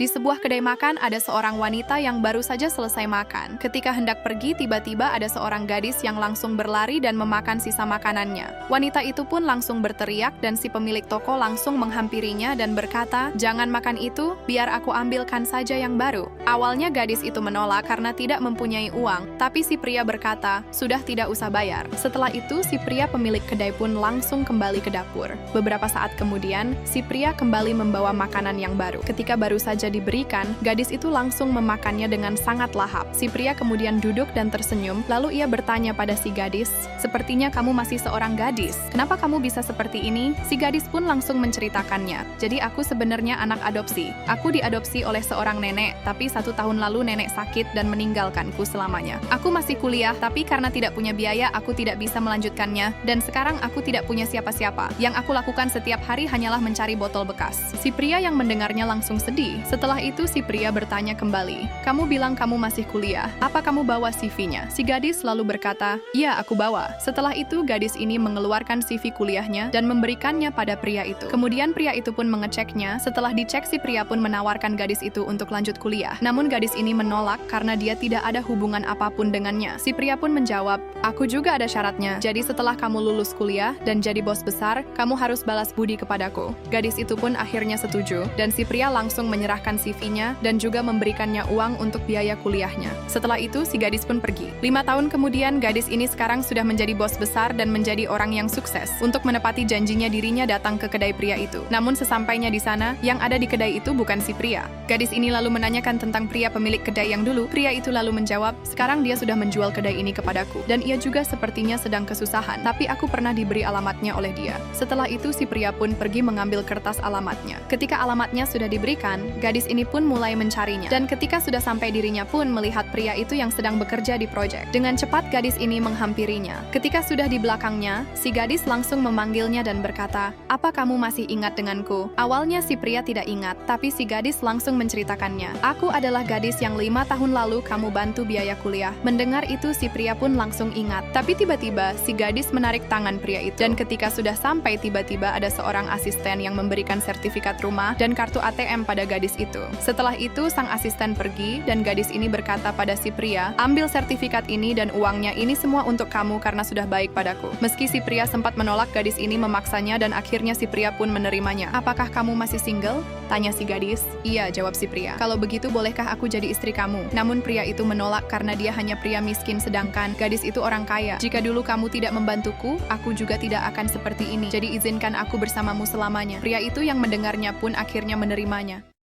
Di sebuah kedai makan ada seorang wanita yang baru saja selesai makan. Ketika hendak pergi, tiba-tiba ada seorang gadis yang langsung berlari dan memakan sisa makanannya. Wanita itu pun langsung berteriak dan si pemilik toko langsung menghampirinya dan berkata, "Jangan makan itu, biar aku ambilkan saja yang baru." Awalnya gadis itu menolak karena tidak mempunyai uang, tapi si pria berkata, "Sudah tidak usah bayar." Setelah itu, si pria pemilik kedai pun langsung kembali ke dapur. Beberapa saat kemudian, si pria kembali membawa makanan yang baru. Ketika baru saja diberikan, gadis itu langsung memakannya dengan sangat lahap. Si pria kemudian duduk dan tersenyum, lalu ia bertanya pada si gadis, "Sepertinya kamu masih seorang gadis. Kenapa kamu bisa seperti ini?" Si gadis pun langsung menceritakannya. "Jadi aku sebenarnya anak adopsi. Aku diadopsi oleh seorang nenek, tapi 1 tahun lalu nenek sakit dan meninggalkanku selamanya. Aku masih kuliah, tapi karena tidak punya biaya, aku tidak bisa melanjutkannya, dan sekarang aku tidak punya siapa-siapa. Yang aku lakukan setiap hari hanyalah mencari botol bekas." Si pria yang mendengarnya langsung sedih. Setelah itu si pria bertanya kembali, "Kamu bilang kamu masih kuliah. Apa kamu bawa CV-nya?" Si gadis lalu berkata, "Iya, aku bawa." Setelah itu gadis ini mengeluarkan CV kuliahnya dan memberikannya pada pria itu. Kemudian pria itu pun mengeceknya. Setelah dicek, si pria pun menawarkan gadis itu untuk lanjut kuliah. Namun gadis ini menolak karena dia tidak ada hubungan apapun dengannya. Si pria pun menjawab, "Aku juga ada syaratnya. Jadi setelah kamu lulus kuliah dan jadi bos besar, kamu harus balas budi kepadaku." Gadis itu pun akhirnya setuju, dan si pria langsung menyerahkan CV-nya dan juga memberikannya uang untuk biaya kuliahnya. Setelah itu, si gadis pun pergi. 5 tahun kemudian, gadis ini sekarang sudah menjadi bos besar dan menjadi orang yang sukses. Untuk menepati janjinya, dirinya datang ke kedai pria itu. Namun sesampainya di sana, yang ada di kedai itu bukan si pria. Gadis ini lalu menanyakan tentang pria pemilik kedai yang dulu. Pria itu lalu menjawab, "Sekarang dia sudah menjual kedai ini kepadaku, dan ia juga sepertinya sedang kesusahan, tapi aku pernah diberi alamatnya oleh dia." Setelah itu, si pria pun pergi mengambil kertas alamatnya. Ketika alamatnya sudah diberikan, gadis ini pun mulai mencarinya. Dan ketika sudah sampai, dirinya pun melihat pria itu yang sedang bekerja di proyek. Dengan cepat gadis ini menghampirinya. Ketika sudah di belakangnya, si gadis langsung memanggilnya dan berkata, "Apa kamu masih ingat denganku?" Awalnya si pria tidak ingat, tapi si gadis langsung menceritakannya. "Aku adalah gadis yang 5 tahun lalu kamu bantu biaya kuliah." Mendengar itu, si pria pun langsung ingat. Tapi tiba-tiba si gadis menarik tangan pria itu. Dan ketika sudah sampai, tiba-tiba ada seorang asisten yang memberikan sertifikat rumah dan kartu ATM pada gadis itu. Setelah itu, sang asisten pergi dan gadis ini berkata pada si pria, "Ambil sertifikat ini dan uangnya, ini semua untuk kamu karena sudah baik padaku." Meski si pria sempat menolak, gadis ini memaksanya dan akhirnya si pria pun menerimanya. "Apakah kamu masih single?" tanya si gadis. "Iya," jawab si pria. "Kalau begitu bolehkah aku jadi istri kamu?" Namun pria itu menolak karena dia hanya pria miskin sedangkan gadis itu orang kaya. "Jika dulu kamu tidak membantuku, aku juga tidak akan seperti ini. Jadi izinkan aku bersamamu selamanya." Pria itu yang mendengarnya pun akhirnya menerimanya.